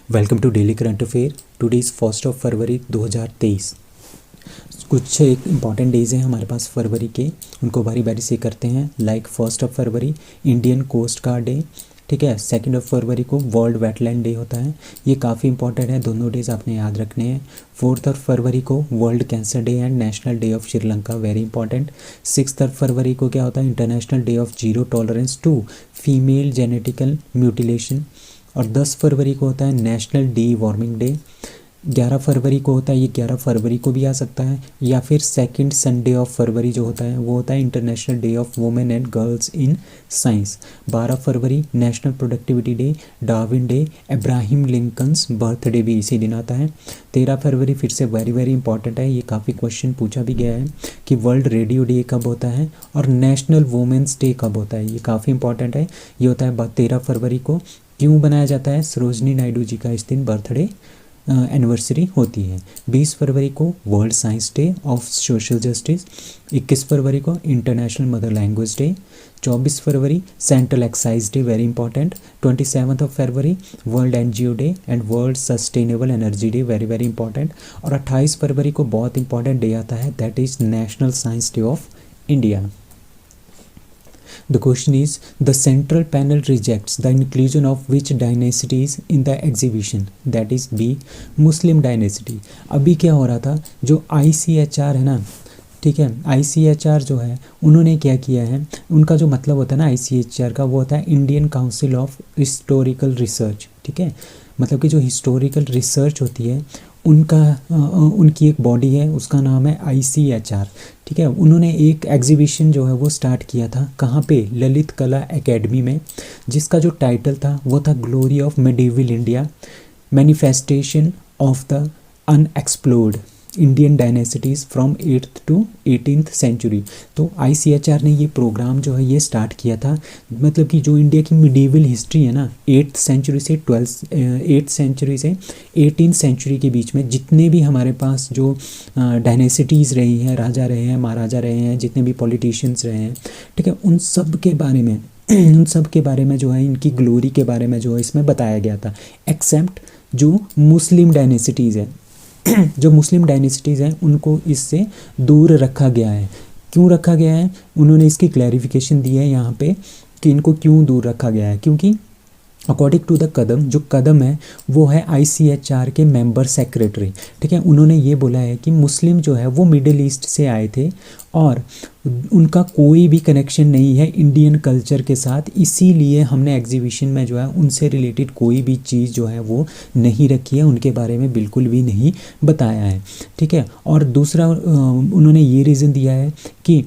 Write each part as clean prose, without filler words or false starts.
Welcome to daily current affair. Today is 1 February 2023। कुछ एक important days हैं हमारे पास फरवरी के, उनको बारी बारी से करते हैं। लाइक 1 फरवरी इंडियन कोस्ट गार्ड डे, ठीक है। 2 फरवरी को वर्ल्ड वेटलैंड डे होता है, ये काफ़ी इंपॉर्टेंट है, दोनों डेज आपने याद रखने हैं। 4 फरवरी को world cancer day and national day of Sri Lanka, very important. 6 फरवरी को क्या होता है, international day of zero tolerance to female genetical mutilation. और 10 फरवरी को होता है नेशनल डी वार्मिंग डे। 11 फरवरी को होता है, ये 11 फरवरी को भी आ सकता है, या फिर सेकंड संडे ऑफ फरवरी जो होता है वो होता है international day of women and girls in science. 12 February national productivity day, Darwin day, Abraham Lincoln's birthday भी इसी दिन आता है। 13 फरवरी फिर से वेरी वेरी इंपॉर्टेंट है, ये काफ़ी क्वेश्चन पूछा भी गया है कि वर्ल्ड रेडियो डे कब होता है और नेशनल वुमेंस डे कब होता है, ये काफ़ी इंपॉर्टेंट है। ये होता है 13 फरवरी को। क्यों बनाया जाता है, सरोजनी नायडू जी का इस दिन बर्थडे एनिवर्सरी होती है। 20 फरवरी को world science day of social justice. 21 फरवरी को international mother language day. 24 February central excise day, very important. 27 February world NGO day and world sustainable energy day, very very important. और 28 फरवरी को बहुत इंपॉर्टेंट डे आता है, that is national science day of India. The question is, the central panel rejects the inclusion of which dynasties in the exhibition? That is B, Muslim dynasty. अभी क्या हो रहा था, जो ICHR है ना, ठीक है, ICHR जो है उन्होंने क्या किया है, उनका जो मतलब होता है ना ICHR का, वो होता है Indian council of historical research, ठीक है। मतलब कि जो हिस्टोरिकल रिसर्च होती है उनका उनकी एक बॉडी है, उसका नाम है ICHR, ठीक है। उन्होंने एक एग्जीबिशन जो है वो स्टार्ट किया था, कहाँ पे, ललित कला एकेडमी में, जिसका जो टाइटल था वो था glory of medieval India, manifestation of the unexplored Indian dynasties from 8th to 18th century. तो ICHR ने ये प्रोग्राम जो है ये स्टार्ट किया था, मतलब कि जो इंडिया की मिडीवल हिस्ट्री है ना, 8th सेंचुरी से 8th सेंचुरी से 18th सेंचुरी के बीच में जितने भी हमारे पास जो डायनेसिटीज़ रही हैं, राजा रहे हैं, महाराजा रहे हैं, जितने भी पॉलिटिशियंस रहे हैं, ठीक है, उन सब के बारे में उन सब के बारे में जो है, इनकी ग्लोरी के बारे में जो है इसमें बताया गया था, एक्सेप्ट जो मुस्लिम डायनेसिटीज़ है जो मुस्लिम डायनेसिटीज़ हैं उनको इससे दूर रखा गया है। क्यों रखा गया है, उन्होंने इसकी क्लैरिफिकेशन दी है यहाँ पे कि इनको क्यों दूर रखा गया है। क्योंकि अकॉर्डिंग टू द कदम, जो कदम है वो है ICHR के मेंबर सेक्रेटरी, ठीक है। उन्होंने ये बोला है कि मुस्लिम जो है वो मिडिल ईस्ट से आए थे और उनका कोई भी कनेक्शन नहीं है इंडियन कल्चर के साथ, इसीलिए हमने एग्जीबिशन में जो है उनसे रिलेटेड कोई भी चीज़ जो है वो नहीं रखी है, उनके बारे में बिल्कुल भी नहीं बताया है, ठीक है। और दूसरा उन्होंने ये रीज़न दिया है कि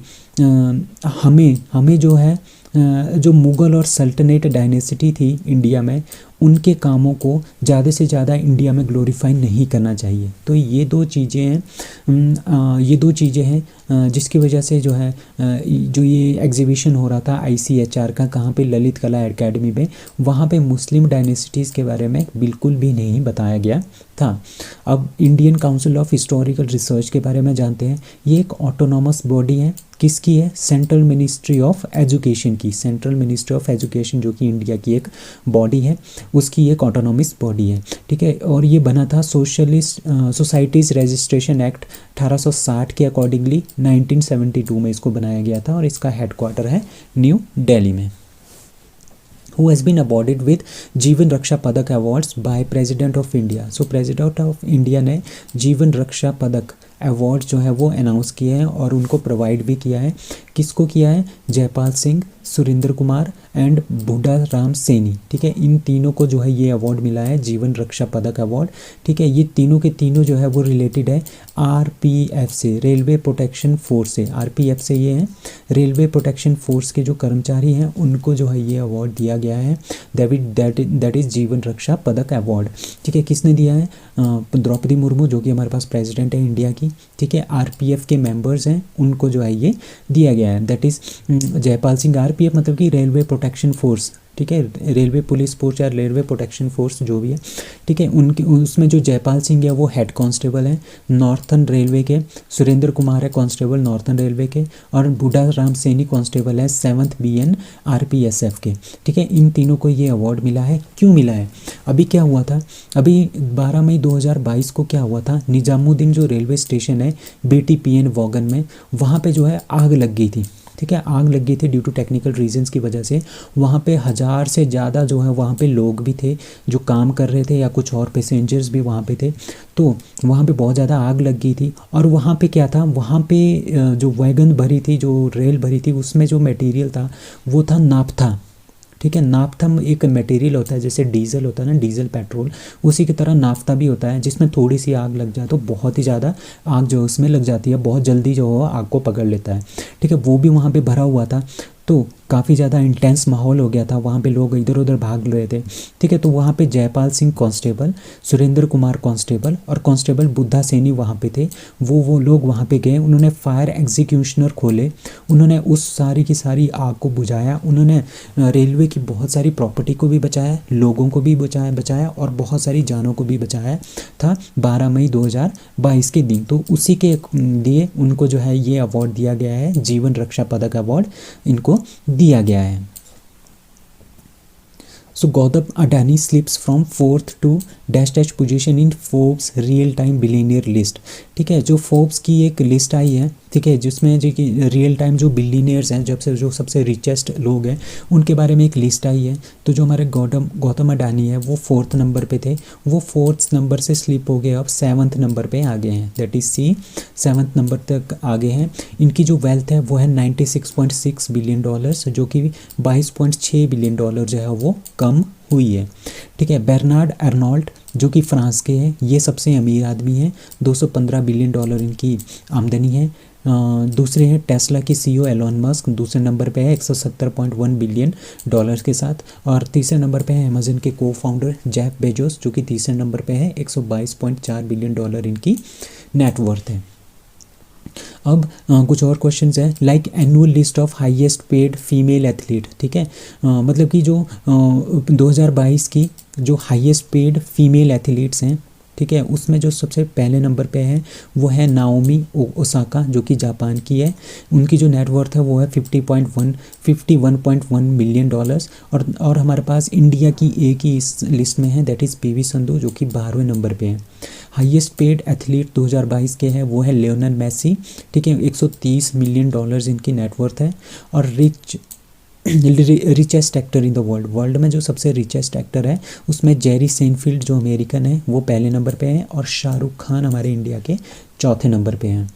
हमें जो है जो मुग़ल और सल्तनत डायनेसिटी थी इंडिया में, उनके कामों को ज़्यादा से ज़्यादा इंडिया में ग्लोरीफाई नहीं करना चाहिए। तो ये दो चीज़ें हैं जिसकी वजह से जो है जो ये एग्जीबिशन हो रहा था ICHR का, कहाँ पे, ललित कला एकेडमी में, वहाँ पे मुस्लिम डायनेसिटीज़ के बारे में बिल्कुल भी नहीं बताया गया था। अब Indian council of historical research के बारे में जानते हैं। ये एक ऑटोनॉमस बॉडी है, किसकी है, सेंट्रल मिनिस्ट्री ऑफ एजुकेशन की। सेंट्रल मिनिस्ट्री ऑफ एजुकेशन जो कि इंडिया की एक बॉडी है, उसकी एक ऑटोनॉमस बॉडी है, ठीक है। और ये बना था सोशलिस्ट सोसाइटीज़ रजिस्ट्रेशन एक्ट 1860 के अकॉर्डिंगली 1972 में इसको बनाया गया था, और इसका हेडक्वार्टर है न्यू दिल्ली में। Who has been awarded with जीवन रक्षा पदक awards by president of India. So president of India ने जीवन रक्षा पदक अवार्ड जो है वो अनाउंस किए हैं और उनको प्रोवाइड भी किया है। किसको किया है, जयपाल सिंह, सुरेंद्र कुमार एंड बुड्ढा राम सैनी, ठीक है। इन तीनों को जो है ये अवार्ड मिला है, जीवन रक्षा पदक अवार्ड, ठीक है। ये तीनों के तीनों जो है वो रिलेटेड है RPF से, रेलवे प्रोटेक्शन फोर्स से। RPF से ये हैं रेलवे प्रोटेक्शन फोर्स के जो कर्मचारी हैं, उनको जो है ये अवार्ड दिया गया है, दैट इज़ जीवन रक्षा पदक अवार्ड, ठीक है। किसने दिया है, द्रौपदी मुर्मू, जो कि हमारे पास प्रेसिडेंट है इंडिया की, ठीक है। RPF के मेंबर्स हैं, उनको जो है ये दिया गया है, that is Jaipal Singh. RPF मतलब कि रेलवे प्रोटेक्शन फोर्स, ठीक है, रेलवे पुलिस फोर्स या रेलवे प्रोटेक्शन फोर्स जो भी है, ठीक है, उनके उसमें जो जयपाल सिंह है वो हेड कांस्टेबल है नॉर्थन रेलवे के, सुरेंद्र कुमार है कांस्टेबल नॉर्थन रेलवे के, और बूढ़ा राम सैनी कांस्टेबल है 7th BN RPSF के, ठीक है। इन तीनों को ये अवार्ड मिला है। क्यों मिला है? अभी क्या हुआ था, अभी 12 मई 2022 को क्या हुआ था, निजामुद्दीन जो रेलवे स्टेशन है BTPN वॉगन में, वहाँ पे जो है आग लग गई थी, ठीक है, आग लग गई थी ड्यू टू टेक्निकल रीजंस की वजह से। वहाँ पे 1000 से ज़्यादा जो है वहाँ पे लोग भी थे जो काम कर रहे थे, या कुछ और पैसेंजर्स भी वहाँ पे थे। तो वहाँ पे बहुत ज़्यादा आग लग गई थी, और वहाँ पे क्या था, वहाँ पे जो वैगन भरी थी, जो रेल भरी थी, उसमें जो मटेरियल था वो था नाफ्था, ठीक है। नाफ्था एक मटेरियल होता है, जैसे डीजल होता है ना, डीजल पेट्रोल, उसी की तरह नाफ्ता भी होता है, जिसमें थोड़ी सी आग लग जाए तो बहुत ही ज़्यादा आग जो उसमें लग जाती है, बहुत जल्दी जो है आग को पकड़ लेता है, ठीक है। वो भी वहाँ पे भरा हुआ था, तो काफ़ी ज़्यादा इंटेंस माहौल हो गया था, वहाँ पे लोग इधर उधर भाग रहे थे, ठीक है। तो वहाँ पे जयपाल सिंह कांस्टेबल, सुरेंद्र कुमार कांस्टेबल और कांस्टेबल बुद्धा सैनी वहाँ पे थे। वो लोग वहाँ पे गए, उन्होंने फायर एग्जीक्यूशनर खोले, उन्होंने उस सारी की सारी आग को बुझाया, उन्होंने रेलवे की बहुत सारी प्रॉपर्टी को भी बचाया, लोगों को भी बचाया और बहुत सारी जानों को भी बचाया था 12 मई 2022 के दिन। तो उसी के लिए उनको जो है ये अवार्ड दिया गया है, जीवन रक्षा पदक अवार्ड इनको दिया गया है। So Gautam Adani slips from 4th to -- position in Forbes real time billionaire list, ठीक है। जो फोर्ब्स की एक लिस्ट आई है, ठीक है, जिसमें जो कि रियल टाइम जो बिलियनियर्स हैं, जब से जो सबसे रिचेस्ट लोग हैं उनके बारे में एक लिस्ट आई है। तो जो हमारे गौतम अडानी है वो 4th नंबर पे थे, वो 4th नंबर से स्लिप हो गए, अब 7th नंबर पे आ गए हैं, that is C 7th number तक आ गए हैं। इनकी जो वेल्थ है वो है $96.6 बिलियन, जो कि $22.6 बिलियन जो है वो कम हुई है, ठीक है। बेर्नार्ड अर्नोल्ट जो कि फ्रांस के हैं, ये सबसे अमीर आदमी हैं, $215 बिलियन इनकी आमदनी है। दूसरे हैं टेस्ला की CEO एलोन मस्क, दूसरे नंबर पे है $170.1 बिलियन के साथ, और तीसरे नंबर पे है अमेजन के को फाउंडर जेफ बेजोस, जो कि तीसरे नंबर पे है $122.4 बिलियन इनकी नेटवर्थ है। अब कुछ और क्वेश्चंस है, like annual list of highest paid female athlete, ठीक है। मतलब कि जो 2022 की जो हाईएस्ट पेड फीमेल एथलीट्स हैं, ठीक है, उसमें जो सबसे पहले नंबर पे है वो है नाओमी ओसाका, जो कि जापान की है। उनकी जो नेटवर्थ है वो है 51.1 मिलियन डॉलर्स। और हमारे पास इंडिया की एक ही इस लिस्ट में है, दैट इज़ PV संधू, जो कि 12वें नंबर पे है। हाईएस्ट पेड एथलीट 2022 के हैं वो है लियोनेल मेसी, ठीक है, $130 मिलियन इनकी नेटवर्थ है। और richest actor in the world में जो सबसे रिचेस्ट एक्टर है उसमें जेरी सेनफील्ड जो अमेरिकन है वो पहले नंबर पे हैं, और शाहरुख खान हमारे इंडिया के चौथे नंबर पे हैं।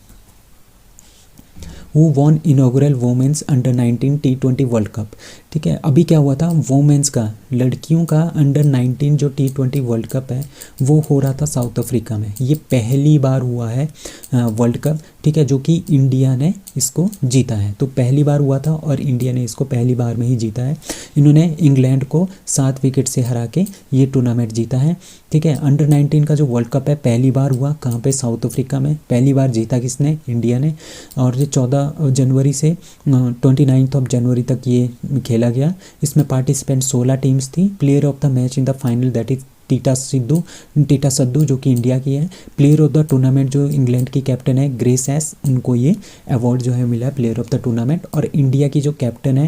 Who won inaugural women's under 19 T20 world cup, ठीक है। अभी क्या हुआ था, वोमेंस का, लड़कियों का अंडर 19 जो T20 वर्ल्ड कप है वो हो रहा था साउथ अफ्रीका में। ये पहली बार हुआ है वर्ल्ड कप, ठीक है, जो कि इंडिया ने इसको जीता है। तो पहली बार हुआ था और इंडिया ने इसको पहली बार में ही जीता है। इन्होंने इंग्लैंड को 7 विकेट से हरा के ये टूर्नामेंट जीता है, ठीक है। अंडर 19 का जो वर्ल्ड कप है पहली बार हुआ कहाँ पे, साउथ अफ्रीका में। पहली बार जीता किसने, इंडिया ने। और ये 14 जनवरी से 29 जनवरी तक ये खेला गया। इसमें पार्टिसिपेंट 16 टीम्स थी। Player of the match in the final that is Titas Sadhu जो कि इंडिया की है। प्लेयर ऑफ द टूर्नामेंट जो इंग्लैंड की कैप्टन है ग्रेस एस, उनको ये अवार्ड जो है मिला है प्लेयर ऑफ द टूर्नामेंट। और इंडिया की जो कैप्टन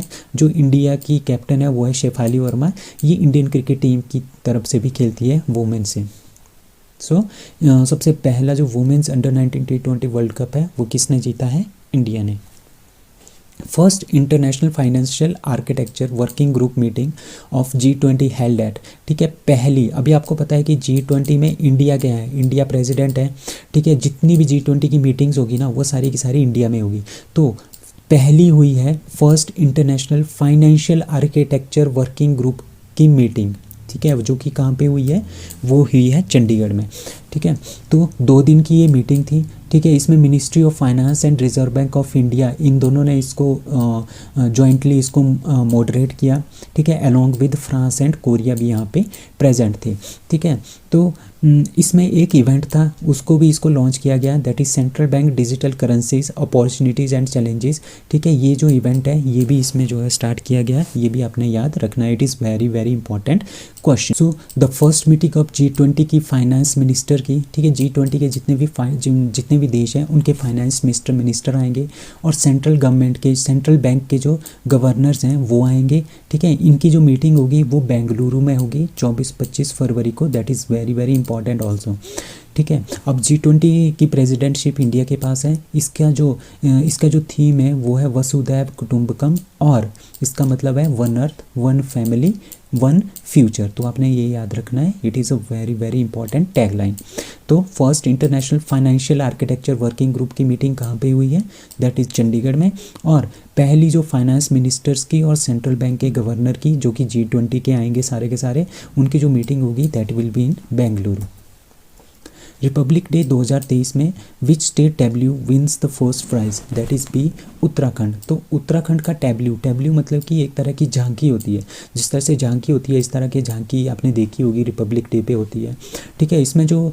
है वो है शेफाली वर्मा। ये इंडियन क्रिकेट टीम की तरफ से भी खेलती है वुमेन से। सबसे पहला जो women's under 19 T20 world cup है वो किसने जीता है, इंडिया ने। First international financial architecture working group meeting of G20 held at, ठीक है, पहली। अभी आपको पता है कि G20 में इंडिया क्या है, इंडिया प्रेसिडेंट है, ठीक है। जितनी भी G20 की मीटिंग्स होगी ना वो सारी की सारी इंडिया में होगी। तो पहली हुई है first international financial architecture working group की मीटिंग, ठीक है, जो कि कहाँ पे हुई है, वो हुई है चंडीगढ़ में, ठीक है। तो 2 दिन की ये मीटिंग थी, ठीक है। इसमें ministry of finance and reserve bank of India, इन दोनों ने इसको जॉइंटली इसको मॉडरेट किया, ठीक है। Along with France and Korea भी यहाँ पे प्रेजेंट थे, ठीक है। तो इसमें एक इवेंट था, उसको भी इसको लॉन्च किया गया, that is central bank digital currencies opportunities and challenges, ठीक है। ये जो इवेंट है ये भी इसमें जो है स्टार्ट किया गया है, ये भी आपने याद रखना है, it is very very important question. So the first meeting of G20 की फाइनेंस मिनिस्टर की, ठीक है। G20 के जितने भी देश हैं उनके फाइनेंस मिनिस्टर आएंगे, और सेंट्रल गवर्नमेंट के सेंट्रल बैंक के जो गवर्नर्स हैं वो आएंगे, ठीक है। इनकी जो मीटिंग होगी वो बेंगलुरु में होगी 24-25 फरवरी को, that is very very important also, ठीक है। अब G20 की प्रेसिडेंटशिप इंडिया के पास है। इसका जो थीम है वो है वसुधैव कुटुंबकम, और इसका मतलब है one earth one family one future. तो आपने ये याद रखना है, it is a very very important tagline. तो first international financial architecture working group की मीटिंग कहाँ पे हुई है, दैट इज़ चंडीगढ़ में। और पहली जो फाइनेंस मिनिस्टर्स की और सेंट्रल बैंक के गवर्नर की, जो कि G20 के आएंगे सारे के सारे, उनकी जो मीटिंग होगी that will be in Bengaluru. Republic day 2023 में which state tableau wins the first prize, that is be Uttarakhand. तो उत्तराखंड का टैब्ल्यू मतलब कि एक तरह की झांकी होती है, जिस तरह से झांकी होती है इस तरह की झांकी आपने देखी होगी, रिपब्लिक डे पे होती है, ठीक है। इसमें जो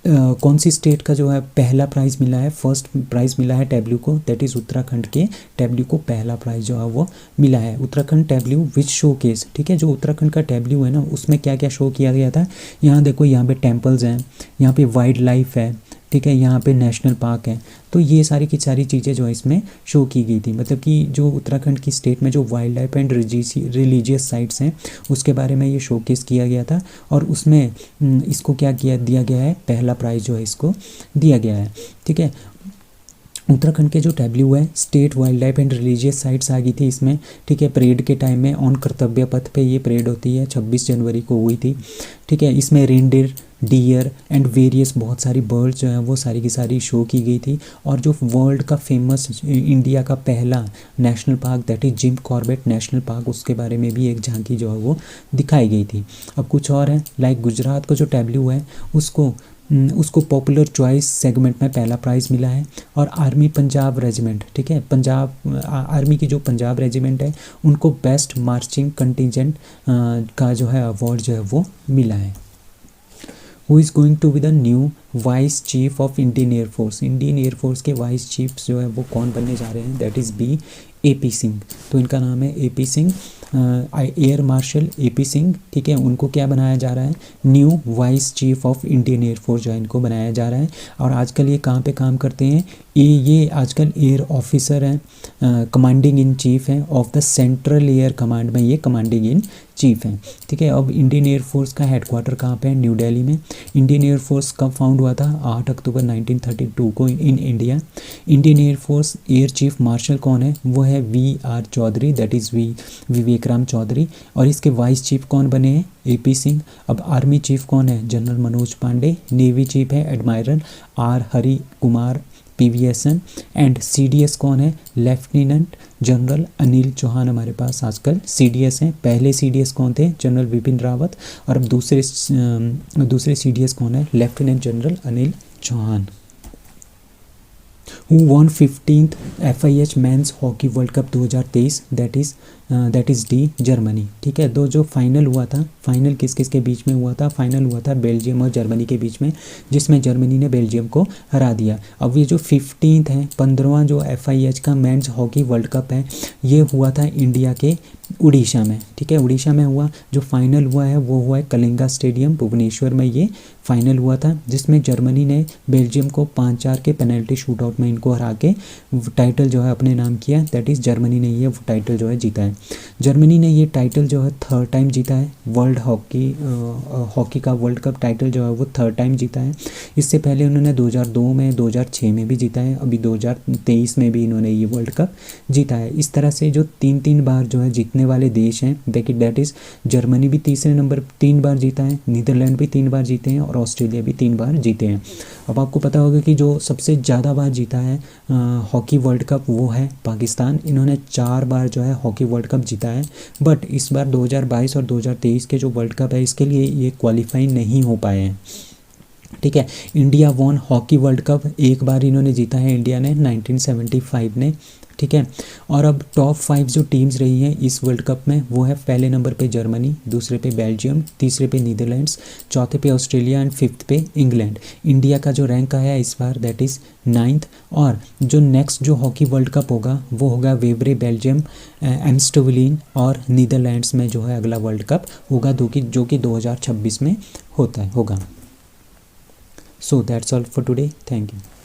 कौन सी स्टेट का जो है पहला प्राइज़ मिला है, फर्स्ट प्राइज़ मिला है टैब्ल्यू को, दैट इज़ उत्तराखंड के टैब्ल्यू को पहला प्राइज़ जो है वो मिला है। Uttarakhand Tableau which show case, ठीक है। जो उत्तराखंड का टैब्ल्यू है ना, उसमें क्या क्या शो किया गया था, यहाँ देखो, यहाँ पे टेम्पल्स हैं, यहाँ पे वाइल्ड लाइफ है, ठीक है, यहाँ पे नेशनल पार्क है। तो ये सारी की सारी चीज़ें जो है इसमें शो की गई थी, मतलब कि जो उत्तराखंड की स्टेट में जो wild life and religious sites हैं उसके बारे में ये शोकेस किया गया था, और उसमें इसको क्या दिया गया है, पहला प्राइज़ जो है इसको दिया गया है, ठीक है। उत्तराखंड के जो टैब्ल्यू है, state wildlife and religious sites आ गई थी इसमें, ठीक है। परेड के टाइम में ऑन कर्तव्य पथ पे ये परेड होती है, 26 जनवरी को हुई थी, ठीक है। इसमें रेनडियर, डियर एंड वेरियस बहुत सारी बर्ड्स जो हैं वो सारी की सारी शो की गई थी। और जो वर्ल्ड का फेमस इंडिया का पहला national park, that is Jim Corbett national park, उसके बारे में भी एक झांकी जो है वो दिखाई गई थी। अब कुछ और है, लाइक गुजरात का जो टैब्ल्यू है उसको पॉपुलर चॉइस सेगमेंट में पहला प्राइज़ मिला है। और आर्मी पंजाब रेजिमेंट, ठीक है, पंजाब आर्मी की जो पंजाब रेजिमेंट है उनको बेस्ट मार्चिंग कंटिजेंट का जो है अवार्ड जो है वो मिला है। Who is going to be the new vice chief of Indian air force, Indian air force के वाइस चीफ्स जो है वो कौन बनने जा रहे हैं, that is be AP Singh. तो इनका नाम है AP Singh, air marshal AP Singh, ठीक है। उनको क्या बनाया जा रहा है, new vice chief of Indian air force जो है इनको बनाया जा रहा है। और आजकल ये कहाँ पे काम करते हैं, ये आजकल एयर ऑफिसर हैं, कमांडिंग इन चीफ हैं of the central air command में, ये कमांडिंग इन चीफ हैं, ठीक है। अब इंडियन एयरफोर्स का हेडक्वार्टर कहाँ पे है, न्यू दिल्ली में। इंडियन एयरफोर्स कब फाउंड हुआ था, 8 अक्टूबर 1932 को in India. Indian air force air chief marshal कौन है, वो है VR Chaudhari, that is Vivekram Chaudhari. और इसके वाइस चीफ कौन बने हैं, AP सिंह। अब आर्मी चीफ कौन है, general Manoj Pande. Navy chief है admiral R Hari Kumar PVSN। And CDS कौन है, लेफ्टिनेंट जनरल अनिल चौहान। हमारे पास आजकल CDS हैं, पहले CDS कौन थे, जनरल विपिन रावत। और अब दूसरे CDS कौन है, lieutenant general Anil Chauhan. Who won 15th FIH men's hockey world cup 2023, that is D Germany, ठीक है। जो फाइनल हुआ था, फाइनल किस किस के बीच में हुआ था, फाइनल हुआ था बेल्जियम और जर्मनी के बीच में, जिसमें जर्मनी ने बेल्जियम को हरा दिया। अब ये जो 15th है, 15वां जो FIH का मेंस हॉकी वर्ल्ड कप है, ये हुआ था इंडिया के उड़ीसा में, ठीक है, उड़ीसा में हुआ। जो फाइनल हुआ है वो हुआ है कलिंगा स्टेडियम भुवनेश्वर में, ये फाइनल हुआ था, जिसमें जर्मनी ने बेल्जियम को 5-4 के पेनल्टी शूटआउट में इनको हरा के टाइटल जो है अपने नाम किया, दैट इज़ जर्मनी ने ये टाइटल जो है जीता है। जर्मनी ने ये टाइटल जो है 3rd टाइम जीता है, वर्ल्ड हॉकी का वर्ल्ड कप टाइटल जो है वो 3rd टाइम जीता है। इससे पहले उन्होंने 2002 में, 2006 में भी जीता है, अभी 2023 में भी इन्होंने ये वर्ल्ड कप जीता है। इस तरह से जो 3-3 बार जो है जीतने वाले देश हैं, देखिए दैट इज़ जर्मनी भी तीसरे नंबर 3 बार जीता है, नीदरलैंड भी 3 बार जीते हैं, और ऑस्ट्रेलिया भी 3 बार जीते हैं। अब आपको पता होगा कि जो सबसे ज़्यादा बार जीता है हॉकी वर्ल्ड कप वो है पाकिस्तान, इन्होंने 4 बार जो है हॉकी वर्ल्ड कप जीता है। बट इस बार 2022 और 2023 के जो वर्ल्ड कप है इसके लिए ये क्वालिफाई नहीं हो पाए हैं, ठीक है। India won hockey world cup, एक बार इन्होंने जीता है इंडिया ने 1975 ने, ठीक है। और अब टॉप 5 जो टीम्स रही हैं इस वर्ल्ड कप में वो है पहले नंबर पे जर्मनी, दूसरे पे बेल्जियम, तीसरे पे नीदरलैंड्स, चौथे पे ऑस्ट्रेलिया एंड फिफ्थ पे इंग्लैंड। इंडिया का जो रैंक आया इस बार दैट इज़ 9th। और जो नेक्स्ट जो हॉकी वर्ल्ड कप होगा वो होगा वेवरे बेल्जियम, एम्स्टोवलिन और नीदरलैंड्स में जो है अगला वर्ल्ड कप होगा जो कि 2026 में होगा। So that's all for today, thank you.